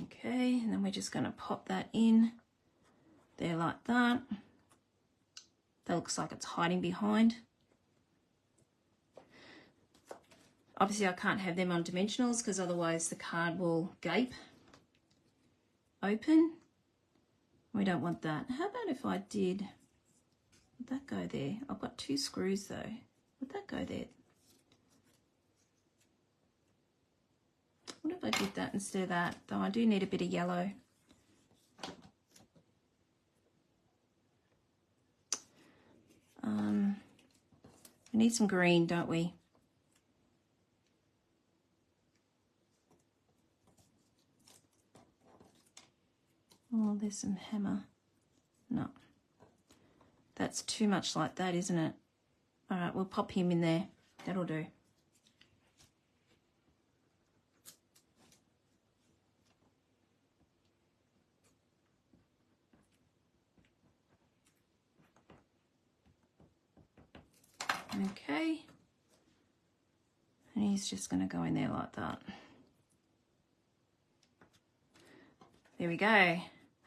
Okay, and then we're just going to pop that in there like that. That looks like it's hiding behind. Obviously I can't have them on dimensionals because otherwise the card will gape open. We don't want that. How about if I did, would that go there? I've got 2 screws though. Would that go there? What if I did that instead of that? Though I do need a bit of yellow. We need some green, don't we? Oh, there's some hammer. No. That's too much like that, isn't it? All right, we'll pop him in there. That'll do. Okay, and he's just going to go in there like that. There we go.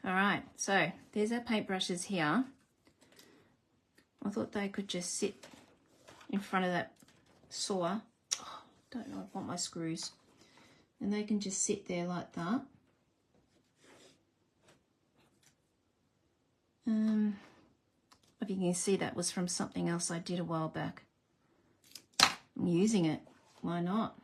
All right, so there's our paintbrushes here. I thought they could just sit in front of that saw. Oh, don't know, I want my screws. And they can just sit there like that. If you can see, that was from something else I did a while back. I'm using it. Why not?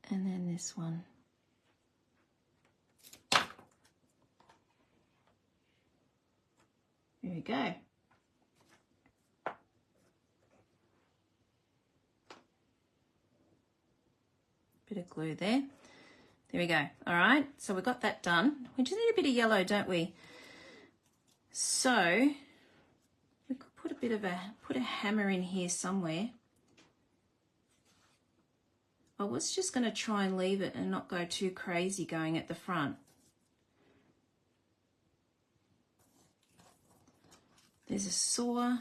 And then this one. There we go. Bit of glue there. There we go. All right, so we've got that done. We just need a bit of yellow, don't we? So we could put put a hammer in here somewhere. I was just going to try and leave it and not go too crazy going at the front. There's a saw.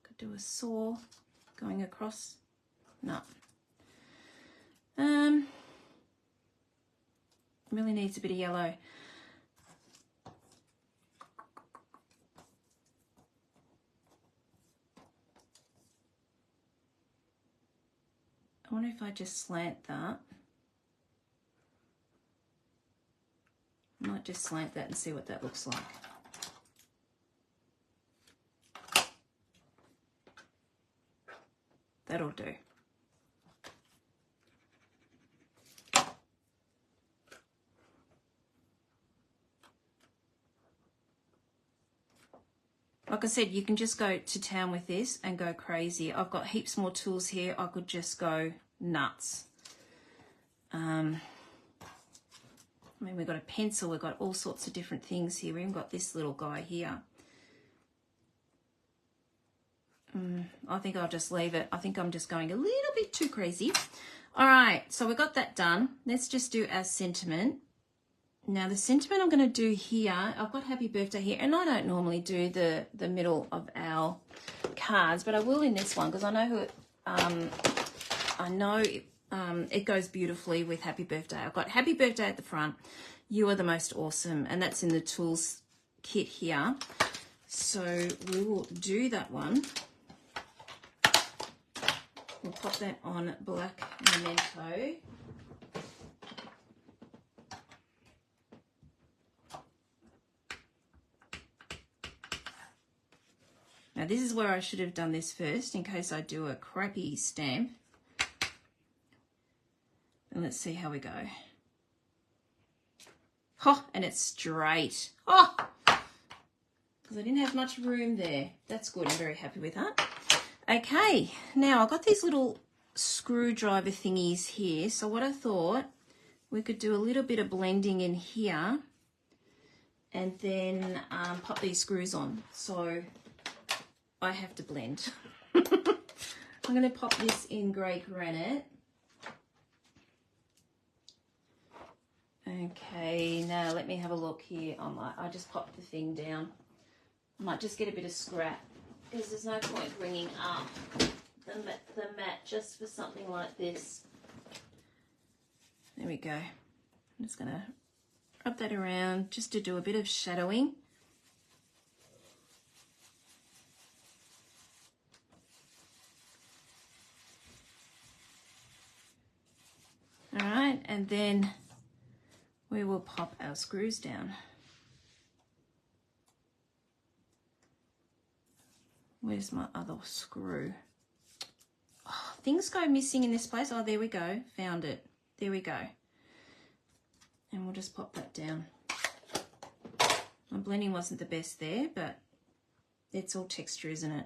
Could do a saw going across. No. Really needs a bit of yellow. I wonder if I just slant that. I might just slant that and see what that looks like. That'll do. Like I said, you can just go to town with this and go crazy. I've got heaps more tools here. I could just go nuts. I mean, we've got a pencil. We've got all sorts of different things here. We've even got this little guy here. I think I'll just leave it. I think I'm just going a little bit too crazy. All right, so we got that done. Let's just do our sentiment. Now, the sentiment I'm going to do here, I've got happy birthday here, and I don't normally do the middle of our cards, but I will in this one because I know who it goes beautifully with happy birthday. I've got happy birthday at the front. You are the most awesome, and that's in the tools kit here. So we will do that one. We'll pop that on black memento. Now this is where I should have done this first in case I do a crappy stamp. And let's see how we go. Oh, and it's straight. Oh, because I didn't have much room there. That's good. I'm very happy with that. Okay, now I've got these little screwdriver thingies here. So what I thought, we could do a little bit of blending in here and then pop these screws on. So I have to blend. I'm going to pop this in grey granite. Okay, now let me have a look here. I just popped the thing down. I might just get a bit of scrap because there's no point bringing up the mat just for something like this. There we go. I'm just going to rub that around just to do a bit of shadowing. All right, and then we will pop our screws down. Where's my other screw? Oh, things go missing in this place. Oh, there we go. Found it. There we go. And we'll just pop that down. My blending wasn't the best there, but it's all texture, isn't it?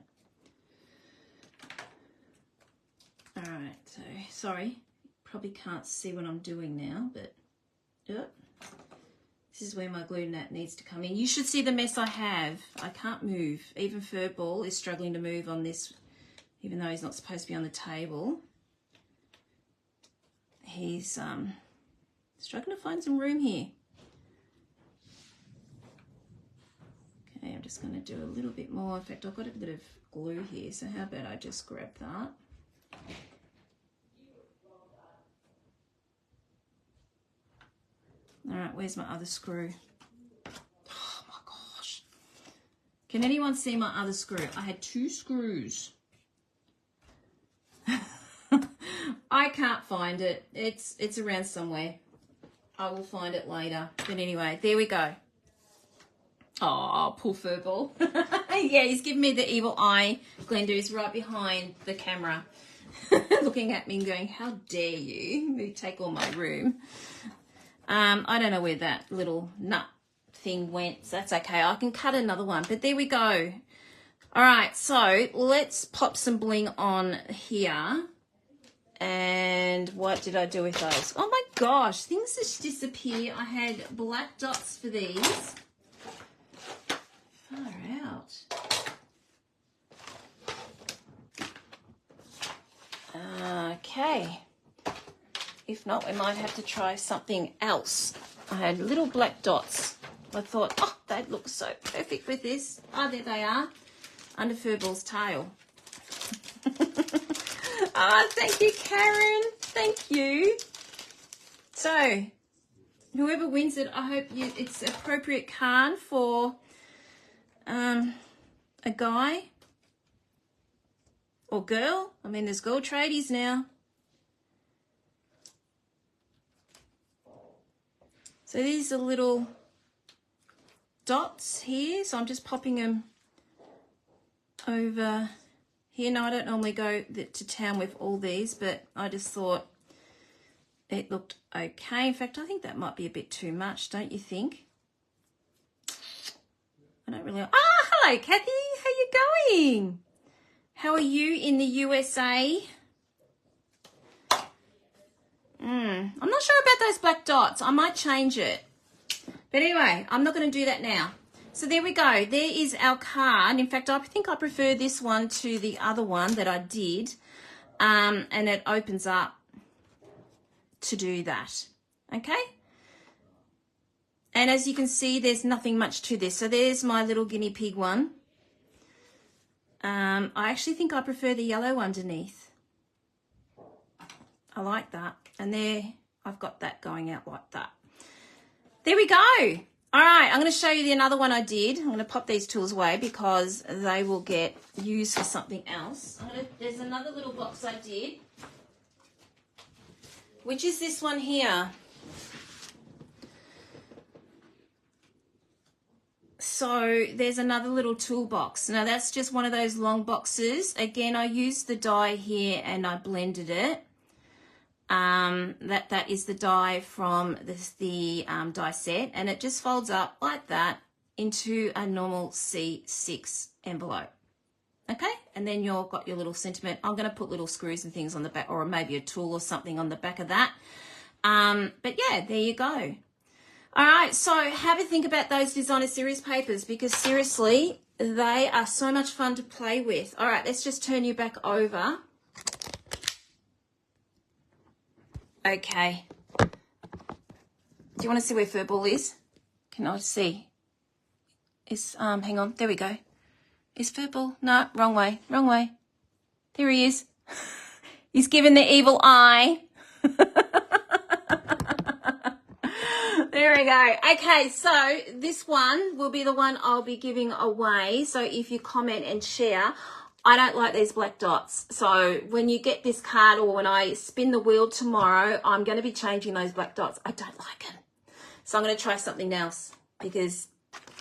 All right, so sorry. Probably can't see what I'm doing now, but this is where my glue mat needs to come in. You should see the mess I have. I can't move. Even Furball is struggling to move on this, even though he's not supposed to be on the table. He's struggling to find some room here. Okay, I'm just going to do a little bit more. In fact, I've got a bit of glue here, so how about I just grab that. All right, where's my other screw? Oh my gosh. Can anyone see my other screw? I had 2 screws. I can't find it. It's around somewhere. I will find it later. But anyway, there we go. Oh, poor Furball. Yeah, he's giving me the evil eye. Glenda is right behind the camera looking at me and going, how dare you take all my room. I don't know where that little nut thing went, so that's okay. I can cut another one, but there we go. All right, so let's pop some bling on here. And what did I do with those? Oh my gosh, things just disappear. I had black dots for these. Far out. Okay. If not, we might have to try something else. I had little black dots. I thought, oh, they'd look so perfect with this. Oh, there they are, under Furball's tail. Oh, thank you, Karen. Thank you. So, whoever wins it, I hope it's appropriate card for a guy or girl. I mean, there's girl tradies now. So these are little dots here. So I'm just popping them over here. Now, I don't normally go to town with all these, but I just thought it looked okay. In fact, I think that might be a bit too much, don't you think? I don't really... Ah, hello, Kathy. How going? How are you in the USA? I'm not sure about those black dots. I might change it. But anyway, I'm not going to do that now. So there we go. There is our card. In fact, I think I prefer this one to the other one that I did. And it opens up to do that. Okay? And as you can see, there's nothing much to this. So there's my little guinea pig one. I actually think I prefer the yellow underneath. I like that. And there, I've got that going out like that. There we go. All right, I'm going to show you another one I did. I'm going to pop these tools away because they will get used for something else. There's another little box I did, which is this one here. So there's another little toolbox. Now that's just one of those long boxes. Again, I used the die here and I blended it. That is the die from the die set, and it just folds up like that into a normal C6 envelope. Okay, and then you've got your little sentiment. I'm going to put little screws and things on the back, or maybe a tool or something on the back of that. But yeah, there you go. All right, so have a think about those designer series papers, because seriously, they are so much fun to play with. All right, let's just turn you back over. Okay. Do you want to see where Furball is? Can I see? Hang on, there we go. Is Furball? No, wrong way, wrong way. There he is. He's given the evil eye. There we go. Okay, so this one will be the one I'll be giving away. So if you comment and share, I don't like these black dots. So when you get this card, or when I spin the wheel tomorrow, I'm going to be changing those black dots. I don't like them. So I'm going to try something else because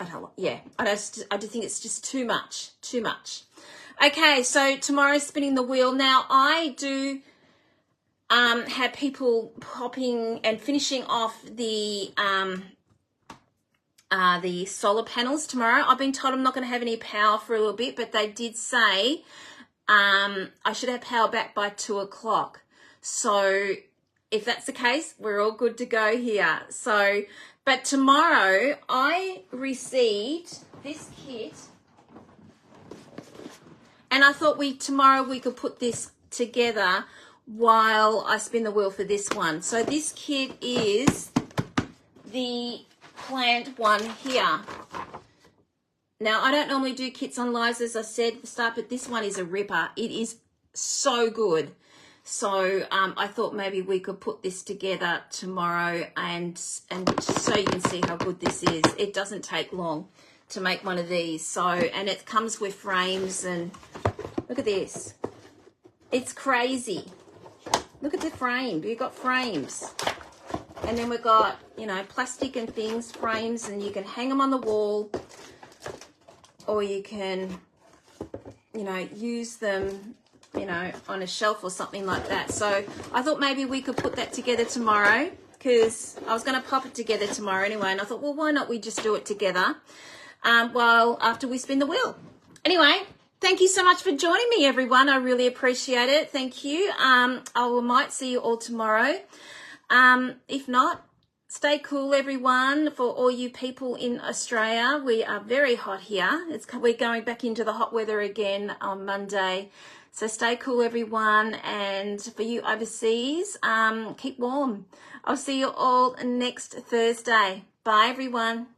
I don't like, yeah, I just think it's just too much. Okay, so tomorrow's spinning the wheel. Now I do have people popping and finishing off the solar panels tomorrow. I've been told I'm not going to have any power for a little bit, but they did say I should have power back by 2 o'clock. So if that's the case, we're all good to go here. So, but tomorrow I received this kit, and I thought tomorrow we could put this together while I spin the wheel for this one. So this kit is the plant one here. Now, I don't normally do kits on lives, as I said at the start, but this one is a ripper. It is so good. So I thought maybe we could put this together tomorrow and so you can see how good this is. It doesn't take long to make one of these. So, and it comes with frames, and look at this. It's crazy. Look at the frame. We've got frames. And then we've got, you know, plastic and things, frames, and you can hang them on the wall, or you can, you know, use them, you know, on a shelf or something like that. So I thought maybe we could put that together tomorrow, because I was going to pop it together tomorrow anyway. And I thought, well, why not we just do it together after we spin the wheel. Anyway, thank you so much for joining me, everyone. I really appreciate it. Thank you. Might see you all tomorrow. If not, stay cool, everyone. For all you people in Australia, we are very hot here. We're going back into the hot weather again on Monday. So stay cool, everyone. And for you overseas, keep warm. I'll see you all next Thursday. Bye, everyone.